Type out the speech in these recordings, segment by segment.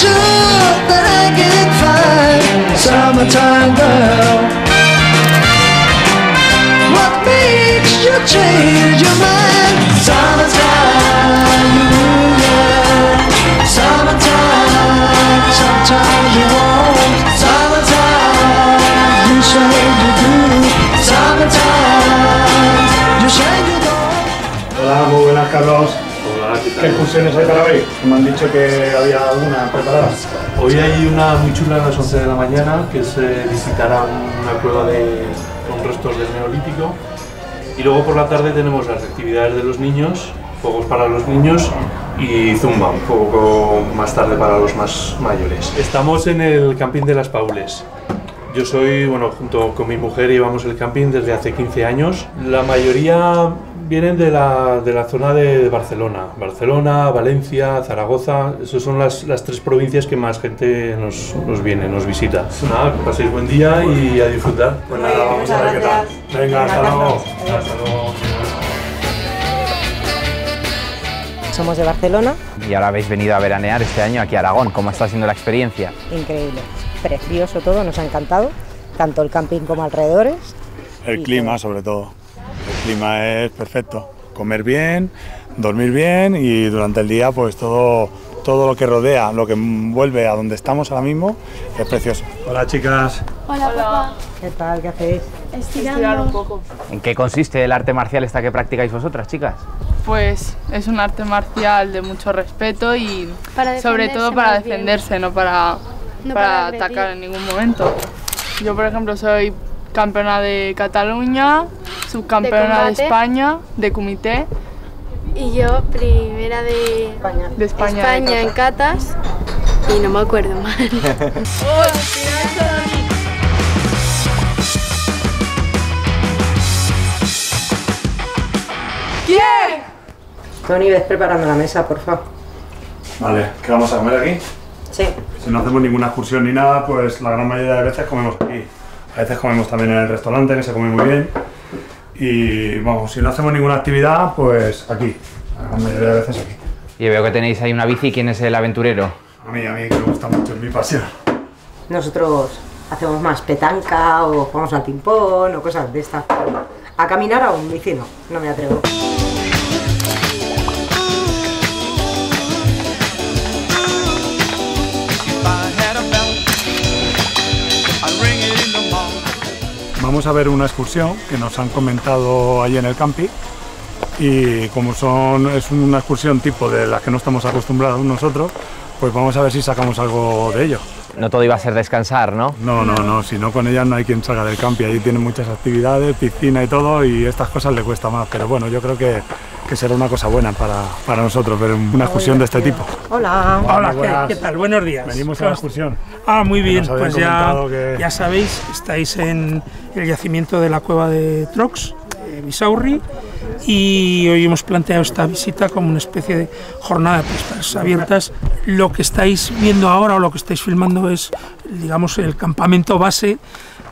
sure that I can find summertime girl. What makes you change your mind? Summertime, yeah. Summertime, sometimes you won't. Summertime, you say you do. Summertime, you say you don't. Hola, muy buenas, Carlos. Hola, ¿qué tal? ¿Qué excursiones hay para hoy? Me han dicho que había alguna preparada. Hoy hay una muy chula a las 11 de la mañana, que es visitar a una cueva con restos del Neolítico. Y luego por la tarde tenemos las actividades de los niños, juegos para los niños y zumba, un poco más tarde para los más mayores. Estamos en el camping de Las Paules. Yo soy, bueno, junto con mi mujer llevamos el camping desde hace 15 años. La mayoría vienen de la zona de Barcelona. Barcelona, Valencia, Zaragoza, esas son las tres provincias que más gente nos viene, nos visita. Nada, que paséis buen día y a disfrutar. Pues nada, vamos a ver qué tal. Venga, hasta luego. Hasta luego. Somos de Barcelona. Y ahora habéis venido a veranear este año aquí a Aragón. ¿Cómo está siendo la experiencia? Increíble, precioso todo, nos ha encantado, tanto el camping como alrededores. El clima, sobre todo. El clima es perfecto. Comer bien, dormir bien y durante el día pues todo lo que rodea, lo que envuelve a donde estamos ahora mismo es precioso. Hola, chicas. Hola, papá. ¿Qué tal? ¿Qué hacéis? Estirar un poco. ¿En qué consiste el arte marcial esta que practicáis vosotras, chicas? Pues es un arte marcial de mucho respeto y sobre todo para defenderse, no para atacar en ningún momento. Yo, por ejemplo, soy campeona de Cataluña, subcampeona de España, de comité. Y yo primera de España en catas y no me acuerdo mal. ¿Quién? Tony, ves preparando la mesa, por favor. Vale, ¿qué vamos a comer aquí? Sí. Si no hacemos ninguna excursión ni nada, pues la gran mayoría de veces comemos aquí. A veces comemos también en el restaurante, que se come muy bien. Y vamos, si no hacemos ninguna actividad, pues aquí. La gran mayoría de veces aquí. Y veo que tenéis ahí una bici. ¿Quién es el aventurero? A mí que me gusta mucho, es mi pasión. Nosotros hacemos más petanca o jugamos al ping-pong o cosas de estas. A caminar aún, bici no me atrevo. Vamos a ver una excursión que nos han comentado allí en el camping y como es una excursión tipo de las que no estamos acostumbrados nosotros, pues vamos a ver si sacamos algo de ello. No todo iba a ser descansar, ¿no? No, si no con ellas no hay quien salga del camping, allí tienen muchas actividades, piscina y todo y estas cosas le cuesta más, pero bueno, yo creo que será una cosa buena para nosotros ver una excursión de este tipo. Hola. Hola, ¿qué tal? Buenos días. Venimos a la excursión. Ah, muy bien, pues ya sabéis, estáis en el yacimiento de la cueva de Trox, Bisaurri, y hoy hemos planteado esta visita como una especie de jornada de puertas abiertas. Lo que estáis viendo ahora o lo que estáis filmando es, digamos, el campamento base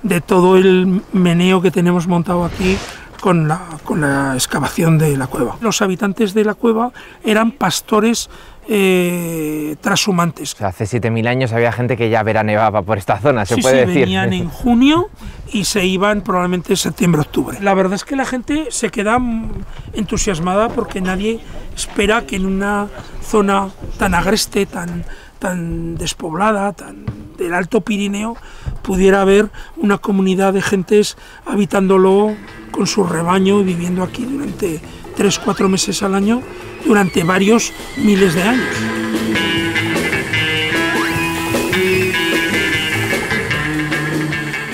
de todo el meneo que tenemos montado aquí con la excavación de la cueva. Los habitantes de la cueva eran pastores trashumantes. O sea, hace 7000 años había gente que ya veraneaba por esta zona, se puede decir. Venían en junio y se iban probablemente en septiembre-octubre. La verdad es que la gente se queda entusiasmada porque nadie espera que en una zona tan agreste, tan despoblada, del Alto Pirineo, pudiera haber una comunidad de gentes habitándolo con su rebaño y viviendo aquí durante 3-4 meses al año, durante varios miles de años.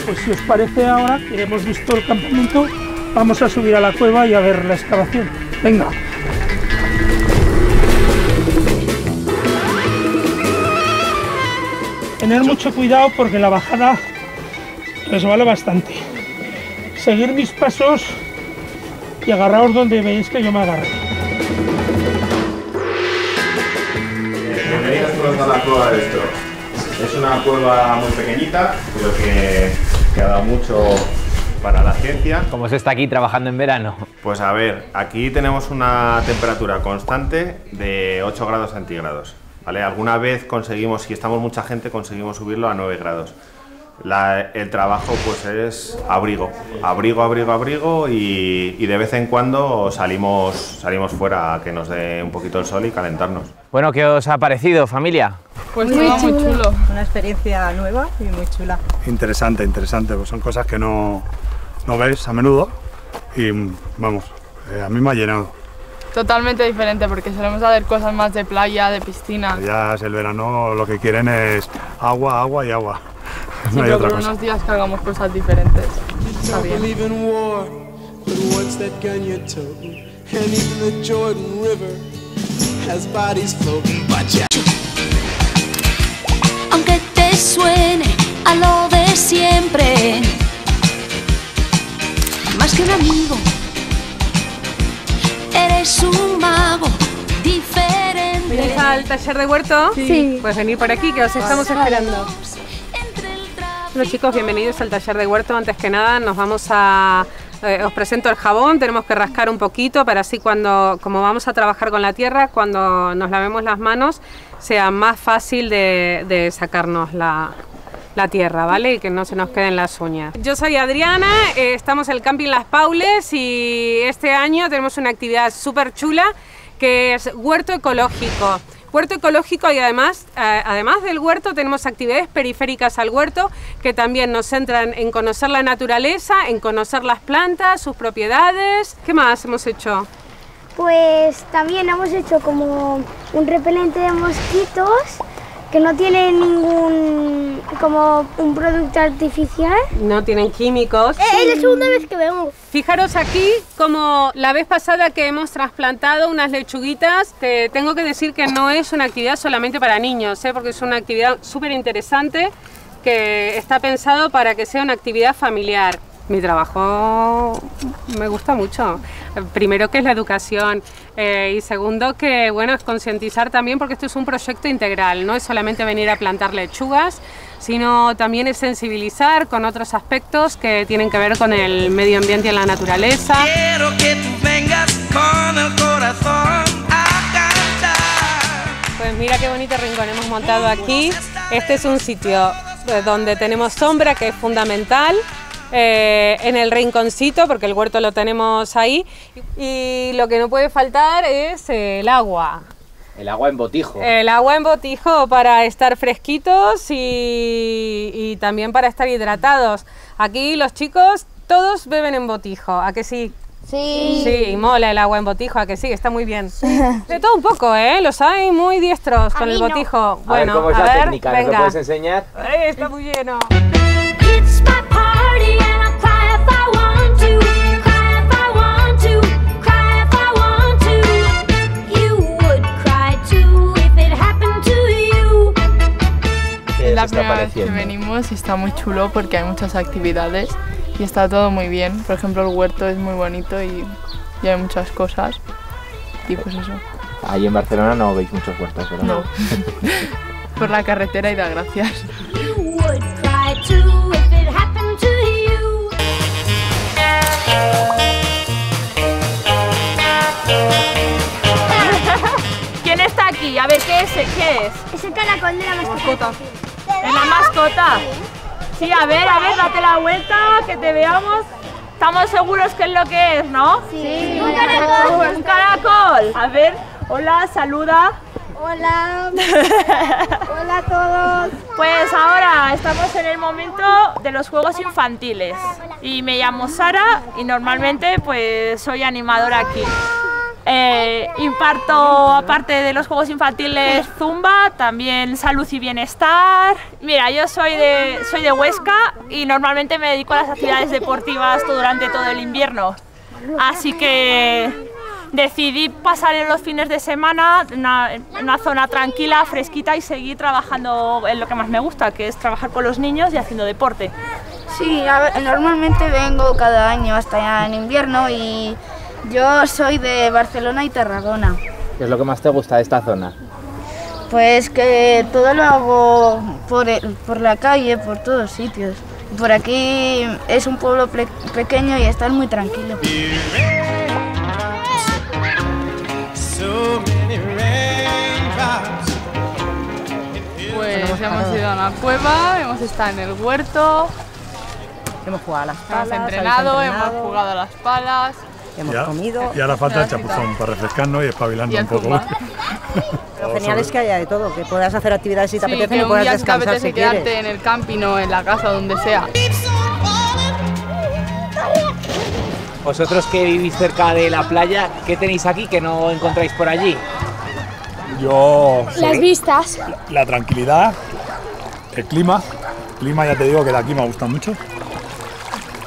Pues si os parece ahora, que hemos visto el campamento, vamos a subir a la cueva y a ver la excavación. Venga. Tener mucho cuidado porque la bajada resbala bastante. Seguir mis pasos y agarraos donde veis que yo me agarré. Bienvenidos todos a la cueva de Trox. Es una cueva muy pequeñita, pero que ha dado mucho para la ciencia. ¿Cómo se está aquí trabajando en verano? Pues a ver, aquí tenemos una temperatura constante de 8 grados centígrados. ¿vale? Alguna vez conseguimos, si estamos mucha gente, conseguimos subirlo a 9 grados. El trabajo pues es abrigo y de vez en cuando salimos fuera a que nos dé un poquito el sol y calentarnos. Bueno, ¿qué os ha parecido, familia? Pues muy chulo. Una experiencia nueva y muy chula. Interesante, pues son cosas que no ves a menudo y vamos, a mí me ha llenado. Totalmente diferente porque solemos hacer cosas más de playa, de piscina. Ya es el verano, lo que quieren es agua, agua y agua. Sí, no hay pero otra por cosa. unos días que hagamos cosas diferentes. Está bien. Aunque te suene a lo de siempre, más que un amigo, eres un mago diferente. ¿Venís al taller de huerto? Sí. Pues venid por aquí que os estamos esperando. Bueno, chicos, bienvenidos al taller de huerto. Antes que nada os presento el jabón. Tenemos que rascar un poquito para así como vamos a trabajar con la tierra, cuando nos lavemos las manos sea más fácil de sacarnos la tierra, ¿vale? Y que no se nos queden las uñas. Yo soy Adriana, estamos en el Camping Las Paules y este año tenemos una actividad súper chula que es huerto ecológico. Huerto ecológico y además del huerto tenemos actividades periféricas al huerto que también nos centran en conocer la naturaleza, en conocer las plantas, sus propiedades. ¿Qué más hemos hecho? Pues también hemos hecho como un repelente de mosquitos que no tiene como un producto artificial. No tienen químicos. Es la segunda vez que vemos. Fijaros aquí como la vez pasada que hemos trasplantado unas lechuguitas, te tengo que decir que no es una actividad solamente para niños, porque es una actividad súper interesante que está pensado para que sea una actividad familiar. Mi trabajo me gusta mucho. Primero que es la educación y segundo que bueno, es concientizar también porque esto es un proyecto integral, no es solamente venir a plantar lechugas, sino también es sensibilizar con otros aspectos que tienen que ver con el medio ambiente y la naturaleza. Quiero que tú vengas con el corazón a cantar. Pues mira qué bonito rincón hemos montado aquí. Este es un sitio donde tenemos sombra, que es fundamental. En el rinconcito, porque el huerto lo tenemos ahí, y lo que no puede faltar es el agua. El agua en botijo. El agua en botijo para estar fresquitos y también para estar hidratados. Aquí los chicos todos beben en botijo, ¿a que sí? Sí. Sí, mola el agua en botijo, ¿a que sí? Está muy bien. De todo un poco, los hay muy diestros con el botijo. No. Bueno, a ver cómo es la técnica, ¿nos lo puedes enseñar? Está muy lleno. Es la primera vez que venimos y está muy chulo porque hay muchas actividades y está todo muy bien. Por ejemplo, el huerto es muy bonito y hay muchas cosas y pues eso. Ahí en Barcelona no veis muchos huertos, ¿verdad? No. Por la carretera y da gracias. ¿Quién está aquí? A ver, ¿qué es? Es el caracol de la mascota. ¿Es la mascota? Sí, a ver, date la vuelta, que te veamos. Estamos seguros que es lo que es, ¿no? Sí. Un caracol. Un caracol. A ver, hola, saluda. Hola. Hola a todos. Pues ahora estamos en el momento de los juegos infantiles. Y me llamo Sara y normalmente pues soy animadora aquí. Imparto, aparte de los juegos infantiles, zumba, también salud y bienestar. Mira, yo soy de Huesca y normalmente me dedico a las actividades deportivas durante todo el invierno. Así que decidí pasar los fines de semana en una zona tranquila, fresquita y seguir trabajando en lo que más me gusta, que es trabajar con los niños y haciendo deporte. Sí, normalmente vengo cada año hasta en invierno y yo soy de Barcelona y Tarragona. ¿Qué es lo que más te gusta de esta zona? Pues que todo lo hago por la calle, por todos sitios. Por aquí es un pueblo pequeño y están muy tranquilos. hemos ido a una cueva, hemos estado en el huerto, hemos jugado a las palas, hemos entrenado, hemos jugado a las palas, hemos comido. Y ahora falta el chapuzón para refrescarnos y espabilarnos un poco. Lo genial es que haya de todo, que puedas hacer actividades si te apetece y puedas descansar si quieres. Quedarte en el camping o en la casa, donde sea. Vosotros que vivís cerca de la playa, ¿qué tenéis aquí que no encontráis por allí? Las vistas. La tranquilidad, el clima. El clima ya te digo que de aquí me gusta mucho.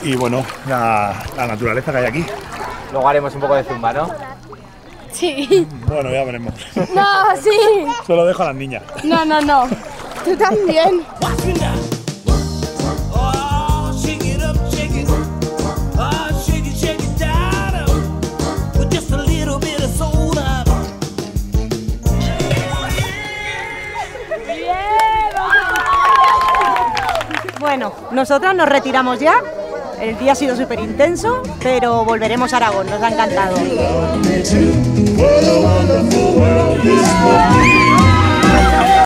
Y bueno, la naturaleza que hay aquí. Luego haremos un poco de zumba, ¿no? Sí. Bueno, ya veremos. No, sí. Se lo dejo a las niñas. No. Tú también. Bueno, nosotras nos retiramos ya. El día ha sido súper intenso, pero volveremos a Aragón, nos ha encantado.